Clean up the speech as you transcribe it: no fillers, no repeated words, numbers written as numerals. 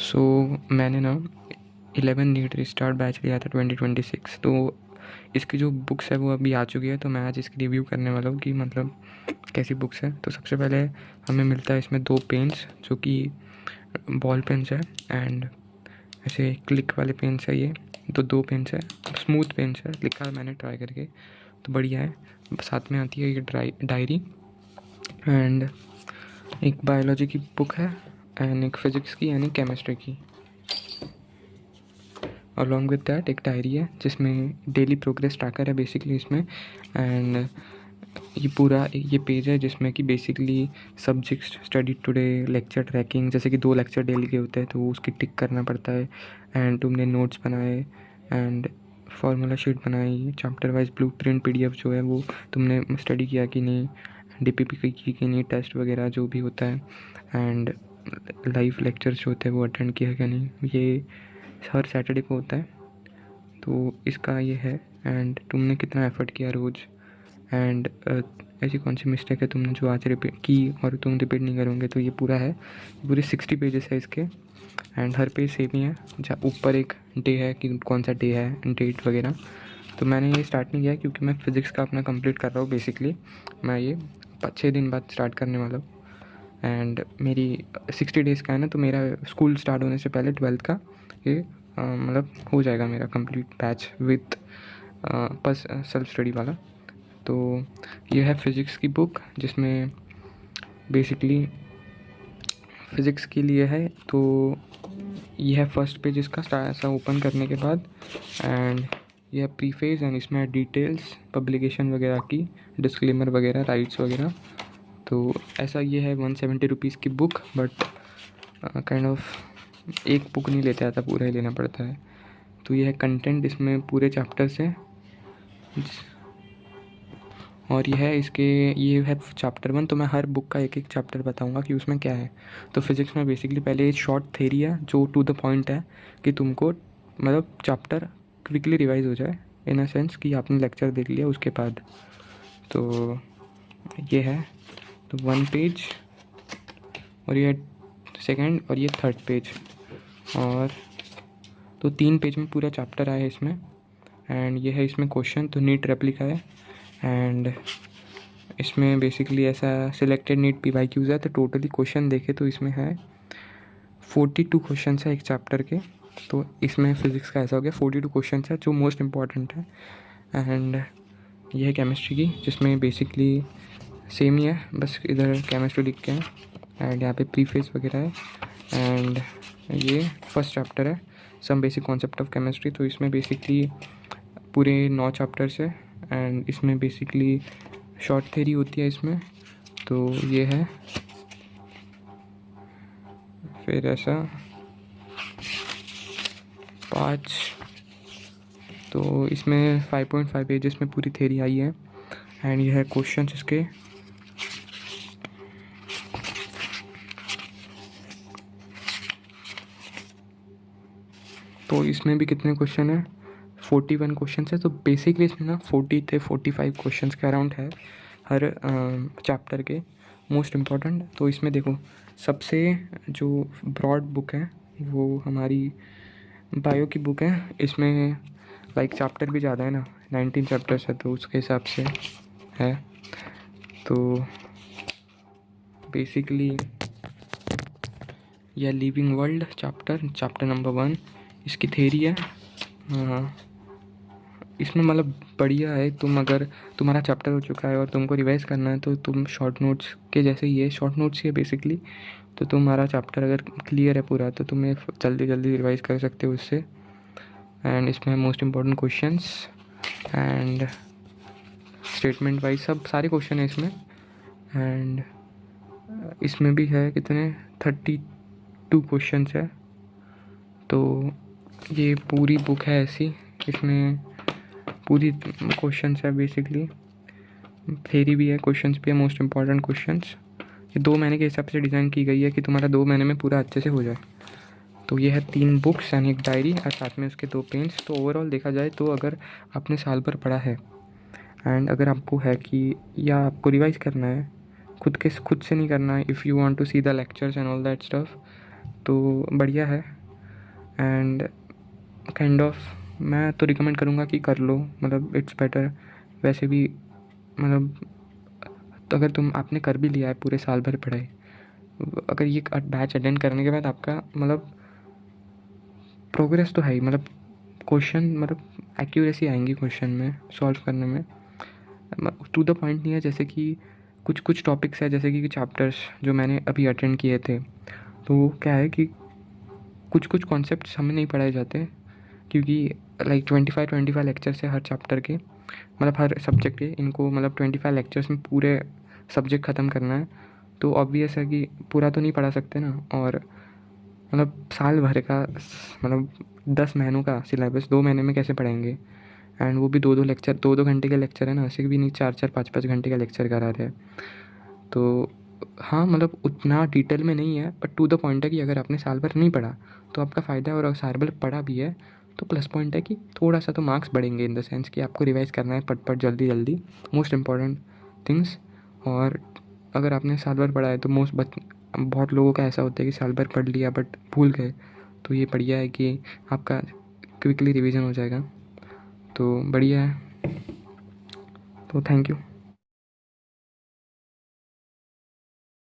सो मैंने ना 11 NEET restart batch लिया था 2026। तो इसकी जो बुक्स है वो अभी आ चुकी है, तो मैं आज इसकी रिव्यू करने वाला हूँ कि मतलब कैसी बुक्स है। तो सबसे पहले हमें मिलता है इसमें 2 पेन्स जो कि बॉल पेन्स है एंड ऐसे क्लिक वाले पेन्स है। ये तो 2 पेन्स है, स्मूथ पेन्स है, लिखा है मैंने ट्राई करके, तो बढ़िया है। साथ में आती है ये डायरी एंड एक बायोलॉजी की बुक है एंड एक फिज़िक्स की यानी केमिस्ट्री की। अलॉन्ग विद दैट एक डायरी है जिसमें डेली प्रोग्रेस ट्रैकर है बेसिकली इसमें। एंड ये पूरा ये पेज है जिसमें कि basically subjects study today, lecture tracking, जैसे कि 2 लेक्चर डेली के होते हैं तो उसकी टिक करना पड़ता है। एंड तुमने नोट्स बनाए एंड फार्मूला शीट बनाई, चैप्टर वाइज ब्लूप्रिंट पीडीएफ जो है वो तुमने स्टडी किया कि नहीं, डीपीपी की कि नहीं, टेस्ट वगैरह जो भी होता है एंड लाइव लेक्चर्स जो होते हैं वो अटेंड किया क्या नहीं। ये हर सैटरडे को होता है, तो इसका ये है। एंड तुमने कितना एफर्ट किया रोज़ एंड ऐसी कौन सी मिस्टेक है तुमने जो आज रिपीट की और तुम रिपीट नहीं करोगे। तो ये पूरा है, पूरे 60 पेजेस है इसके एंड हर पेज सेम ही है। जहाँ ऊपर एक डे है कि कौन सा डे है, डेट वगैरह। तो मैंने ये स्टार्ट नहीं किया क्योंकि मैं फ़िज़िक्स का अपना कंप्लीट कर रहा हूँ बेसिकली। मैं ये 6 दिन बाद स्टार्ट करने वाला हूँ एंड मेरी 60 डेज़ का है ना, तो मेरा स्कूल स्टार्ट होने से पहले 12th का ये मतलब हो जाएगा मेरा कंप्लीट बैच विथ बस सेल्फ स्टडी वाला। तो ये है फ़िज़िक्स की बुक जिसमें बेसिकली फ़िज़िक्स के लिए है। तो ये है फर्स्ट पेज इसका ऐसा ओपन करने के बाद एंड ये है प्रीफेज एंड इसमें है डिटेल्स पब्लिकेशन वगैरह की, डिस्क्लेमर वगैरह, राइट्स वगैरह। तो ऐसा ये है 170 रुपीज़ की बुक, बट काइंड ऑफ एक बुक नहीं लेते आता, पूरा ही लेना पड़ता है। तो ये है कंटेंट, इसमें पूरे चैप्टर्स हैं और ये है चैप्टर 1। तो मैं हर बुक का एक एक चैप्टर बताऊंगा कि उसमें क्या है। तो फिज़िक्स में बेसिकली पहले एक शॉर्ट थ्योरी है जो टू द पॉइंट है कि तुमको मतलब चैप्टर क्विकली रिवाइज हो जाए, इन अ सेंस कि आपने लेक्चर देख लिया उसके बाद। तो ये है तो 1 पेज और ये 2nd और ये 3rd पेज, और तो 3 पेज में पूरा चैप्टर आया है इसमें। एंड ये है इसमें क्वेश्चन, तो नीट रेप्लिका है एंड इसमें बेसिकली ऐसा सिलेक्टेड नीट PYQs है। तो टोटली क्वेश्चन देखे तो इसमें है 42 क्वेश्चन है एक चैप्टर के। तो इसमें फिज़िक्स का ऐसा हो गया 42 क्वेश्चन है जो मोस्ट इम्पॉर्टेंट है। एंड ये है केमिस्ट्री की जिसमें बेसिकली सेम ही है, बस इधर केमिस्ट्री लिख के है एंड यहाँ पे प्रीफेस वगैरह है। एंड ये फर्स्ट चैप्टर है some basic concept of chemistry. तो इसमें बेसिकली पूरे 9 चैप्टर्स है एंड इसमें बेसिकली शॉर्ट थ्योरी होती है इसमें। तो ये है फिर ऐसा 5, तो इसमें 5.5 पेजेस में पूरी थ्योरी आई है। एंड ये है क्वेश्चंस इसके, तो इसमें भी कितने क्वेश्चन है, 41 क्वेश्चन है। तो बेसिकली इसमें ना 40 से 45 क्वेश्चन के अराउंड है हर चैप्टर के मोस्ट इम्पॉर्टेंट। तो इसमें देखो सबसे जो ब्रॉड बुक है वो हमारी बायो की बुक है। इसमें लाइक चैप्टर भी ज़्यादा है ना, 19 चैप्टर्स है तो उसके हिसाब से है। तो बेसिकली यह लिविंग वर्ल्ड चैप्टर नंबर 1 इसकी थ्योरी है। इसमें मतलब बढ़िया है, तुम अगर तुम्हारा चैप्टर हो चुका है और तुमको रिवाइज करना है तो तुम शॉर्ट नोट्स के जैसे ही है, शॉर्ट नोट्स ही है बेसिकली। तो तुम्हारा चैप्टर अगर क्लियर है पूरा तो तुम्हें जल्दी जल्दी रिवाइज कर सकते हो उससे। एंड इसमें most important questions and statement wise सब सारे क्वेश्चन है इसमें। एंड इसमें भी है कितने 32 क्वेश्चंस है। तो ये पूरी बुक है ऐसी, इसमें पूरी क्वेश्चंस है बेसिकली, थ्योरी भी है, क्वेश्चंस भी है, मोस्ट इम्पॉर्टेंट क्वेश्चंस। ये 2 महीने के हिसाब से डिज़ाइन की गई है कि तुम्हारा 2 महीने में पूरा अच्छे से हो जाए। तो ये है 3 बुक्स यानी एक डायरी और साथ में उसके 2 पेन्स। तो ओवरऑल देखा जाए तो अगर आपने साल भर पढ़ा है एंड अगर आपको है कि या आपको रिवाइज करना है, खुद से नहीं करना है, if you want to see the lectures and all that stuff, तो बढ़िया है। एंड काइंड ऑफ मैं तो रिकमेंड करूँगा कि कर लो, मतलब इट्स बेटर। वैसे भी मतलब तो अगर आपने कर भी लिया है पूरे साल भर पढ़ाई, अगर ये बैच अटेंड करने के बाद आपका मतलब प्रोग्रेस तो है ही, मतलब क्वेश्चन मतलब एक्यूरेसी आएंगी क्वेश्चन में सॉल्व करने में, टू द पॉइंट नहीं है। जैसे कि कुछ कुछ टॉपिक्स है, जैसे कि चैप्टर्स जो मैंने अभी अटेंड किए थे, तो क्या है कि कुछ कुछ कॉन्सेप्ट्स हमें नहीं पढ़ाए जाते, क्योंकि लाइक 25 लेक्चर्स है हर चैप्टर के, मतलब हर सब्जेक्ट के। इनको मतलब 25 लेक्चर्स में पूरे सब्जेक्ट ख़त्म करना है, तो ऑब्वियस है कि पूरा तो नहीं पढ़ा सकते ना। और मतलब साल भर का मतलब 10 महीनों का सिलेबस 2 महीने में कैसे पढ़ाएंगे? एंड वो भी 2-2 लेक्चर, 2-2 घंटे के लेक्चर है ना, ऐसे भी नहीं 4-4 5-5 घंटे का लेक्चर करा रहे हैं। तो हाँ, मतलब उतना डिटेल में नहीं है, बट टू द पॉइंट है कि अगर आपने साल भर नहीं पढ़ा तो आपका फ़ायदा है, और अगर साल भर पढ़ा भी है तो प्लस पॉइंट है कि थोड़ा सा तो मार्क्स बढ़ेंगे, इन द सेंस कि आपको रिवाइज़ करना है पट पट जल्दी जल्दी मोस्ट इम्पॉर्टेंट थिंग्स। और अगर आपने साल भर पढ़ा है तो बहुत लोगों का ऐसा होता है कि साल भर पढ़ लिया बट भूल गए, तो ये बढ़िया है कि आपका क्विकली रिवीजन हो जाएगा, तो बढ़िया है। तो थैंक यू।